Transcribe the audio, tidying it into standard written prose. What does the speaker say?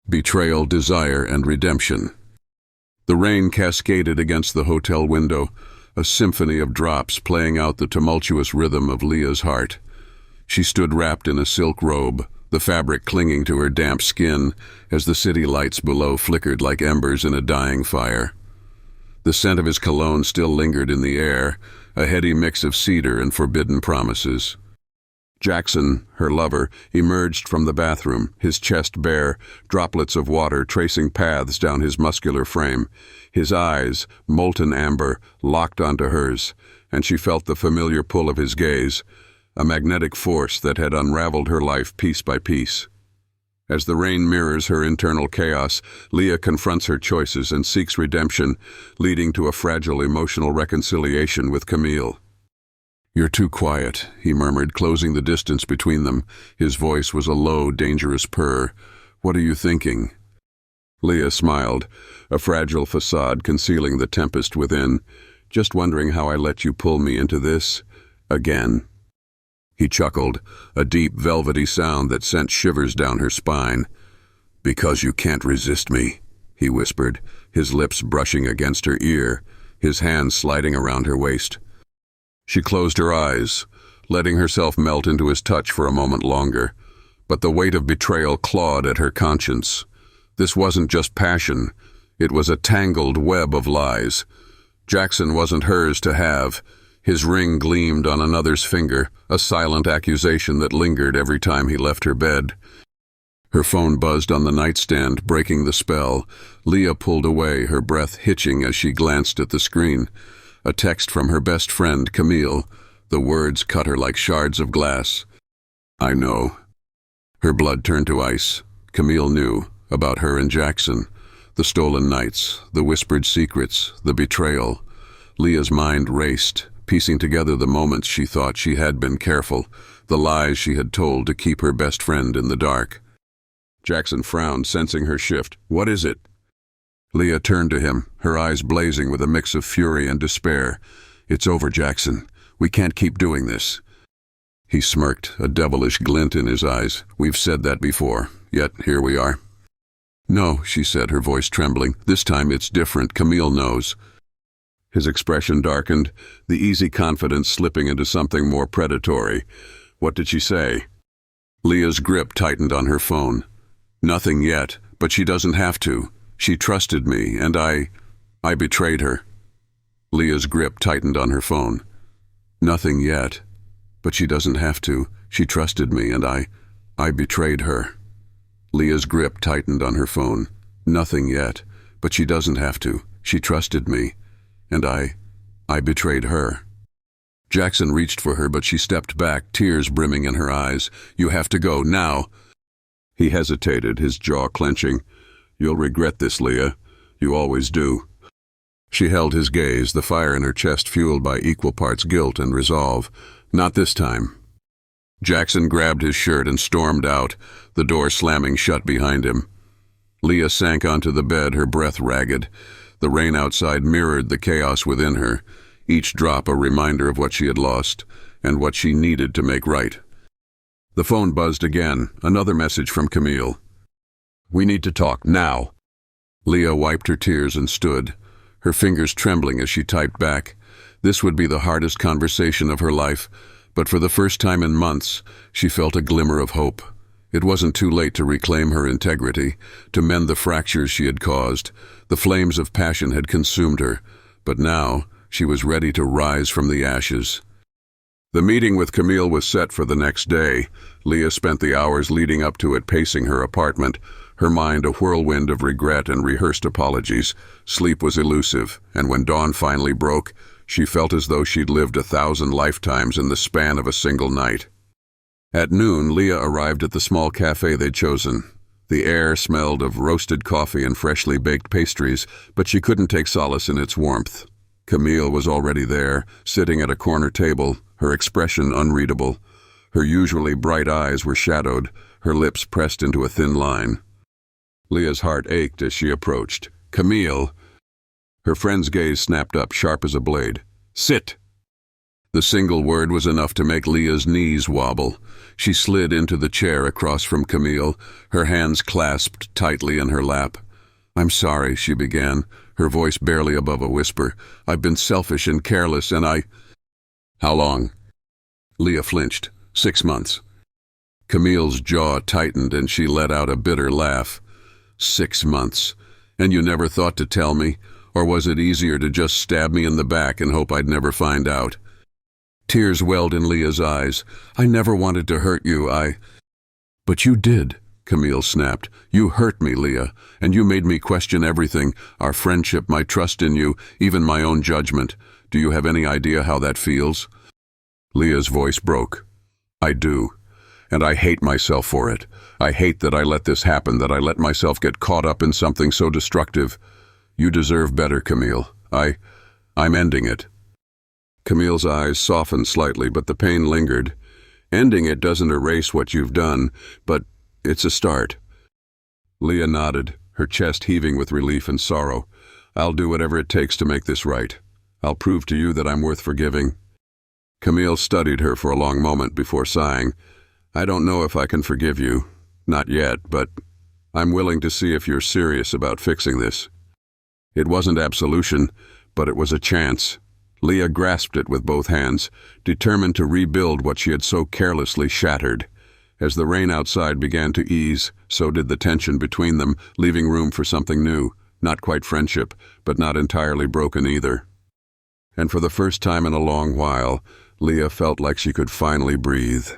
Betrayal, Desire, and Redemption. The rain cascaded against the hotel window, a symphony of drops playing out the tumultuous rhythm of Leah's heart. She stood wrapped in a silk robe, the fabric clinging to her damp skin as the city lights below flickered like embers in a dying fire. The scent of his cologne still lingered in the air, a heady mix of cedar and forbidden promises. Jackson, her lover, emerged from the bathroom, his chest bare, droplets of water tracing paths down his muscular frame. His eyes, molten amber, locked onto hers, and she felt the familiar pull of his gaze, a magnetic force that had unraveled her life piece by piece. As the rain mirrors her internal chaos, Leah confronts her choices and seeks redemption, leading to a fragile emotional reconciliation with Camille. "You're too quiet," he murmured, closing the distance between them. His voice was a low, dangerous purr. "What are you thinking?" Leah smiled, a fragile facade concealing the tempest within. "Just wondering how I let you pull me into this again." He chuckled, a deep, velvety sound that sent shivers down her spine. "Because you can't resist me," he whispered, his lips brushing against her ear, his hands sliding around her waist. She closed her eyes, letting herself melt into his touch for a moment longer, but the weight of betrayal clawed at her conscience. This wasn't just passion, it was a tangled web of lies. Jackson wasn't hers to have. His ring gleamed on another's finger, a silent accusation that lingered every time he left her bed. Her phone buzzed on the nightstand, breaking the spell. Leah pulled away, her breath hitching as she glanced at the screen. A text from her best friend, Camille. The words cut her like shards of glass. "I know." Her blood turned to ice. Camille knew about her and Jackson. The stolen nights, the whispered secrets, the betrayal. Leah's mind raced, piecing together the moments she thought she had been careful, the lies she had told to keep her best friend in the dark. Jackson frowned, sensing her shift. "What is it?" Leah turned to him, her eyes blazing with a mix of fury and despair. "It's over, Jackson. We can't keep doing this." He smirked, a devilish glint in his eyes. "We've said that before, yet here we are." "No," she said, her voice trembling. "This time it's different. Camille knows." His expression darkened, the easy confidence slipping into something more predatory. "What did she say?" Leah's grip tightened on her phone. "Nothing yet, but she doesn't have to. She trusted me, and I betrayed her." Leah's grip tightened on her phone. "Nothing yet, but she doesn't have to. She trusted me, and I betrayed her." Leah's grip tightened on her phone. "Nothing yet, but she doesn't have to. She trusted me, and I betrayed her." Jackson reached for her, but she stepped back, tears brimming in her eyes. "You have to go, now." He hesitated, his jaw clenching. "You'll regret this, Leah. You always do." She held his gaze, the fire in her chest fueled by equal parts guilt and resolve. "Not this time." Jackson grabbed his shirt and stormed out, the door slamming shut behind him. Leah sank onto the bed, her breath ragged. The rain outside mirrored the chaos within her, each drop a reminder of what she had lost and what she needed to make right. The phone buzzed again, another message from Camille. "We need to talk, now." Leah wiped her tears and stood, her fingers trembling as she typed back. This would be the hardest conversation of her life, but for the first time in months, she felt a glimmer of hope. It wasn't too late to reclaim her integrity, to mend the fractures she had caused. The flames of passion had consumed her, but now she was ready to rise from the ashes. The meeting with Camille was set for the next day. Leah spent the hours leading up to it pacing her apartment, her mind a whirlwind of regret and rehearsed apologies. Sleep was elusive, and when dawn finally broke, she felt as though she'd lived 1,000 lifetimes in the span of a single night. At noon, Leah arrived at the small cafe they'd chosen. The air smelled of roasted coffee and freshly baked pastries, but she couldn't take solace in its warmth. Camille was already there, sitting at a corner table, her expression unreadable. Her usually bright eyes were shadowed, her lips pressed into a thin line. Leah's heart ached as she approached. "Camille!" Her friend's gaze snapped up, sharp as a blade. "Sit!" The single word was enough to make Leah's knees wobble. She slid into the chair across from Camille, her hands clasped tightly in her lap. "I'm sorry," she began, her voice barely above a whisper. "I've been selfish and careless, and I—" "How long?" Leah flinched. 6 months. Camille's jaw tightened and she let out a bitter laugh. 6 months. And you never thought to tell me? Or was it easier to just stab me in the back and hope I'd never find out? Tears welled in Leah's eyes. "I never wanted to hurt you, But you did," Camille snapped. "You hurt me, Leah, and you made me question everything, our friendship, my trust in you, even my own judgment. Do you have any idea how that feels?" Leah's voice broke. "I do. And I hate myself for it. I hate that I let this happen, that I let myself get caught up in something so destructive. You deserve better, Camille. I'm ending it." Camille's eyes softened slightly, but the pain lingered. "Ending it doesn't erase what you've done, but it's a start." Leah nodded, her chest heaving with relief and sorrow. "I'll do whatever it takes to make this right. I'll prove to you that I'm worth forgiving." Camille studied her for a long moment before sighing. "I don't know if I can forgive you. Not yet, but I'm willing to see if you're serious about fixing this." It wasn't absolution, but it was a chance. Leah grasped it with both hands, determined to rebuild what she had so carelessly shattered. As the rain outside began to ease, so did the tension between them, leaving room for something new. Not quite friendship, but not entirely broken either. And for the first time in a long while, Leah felt like she could finally breathe.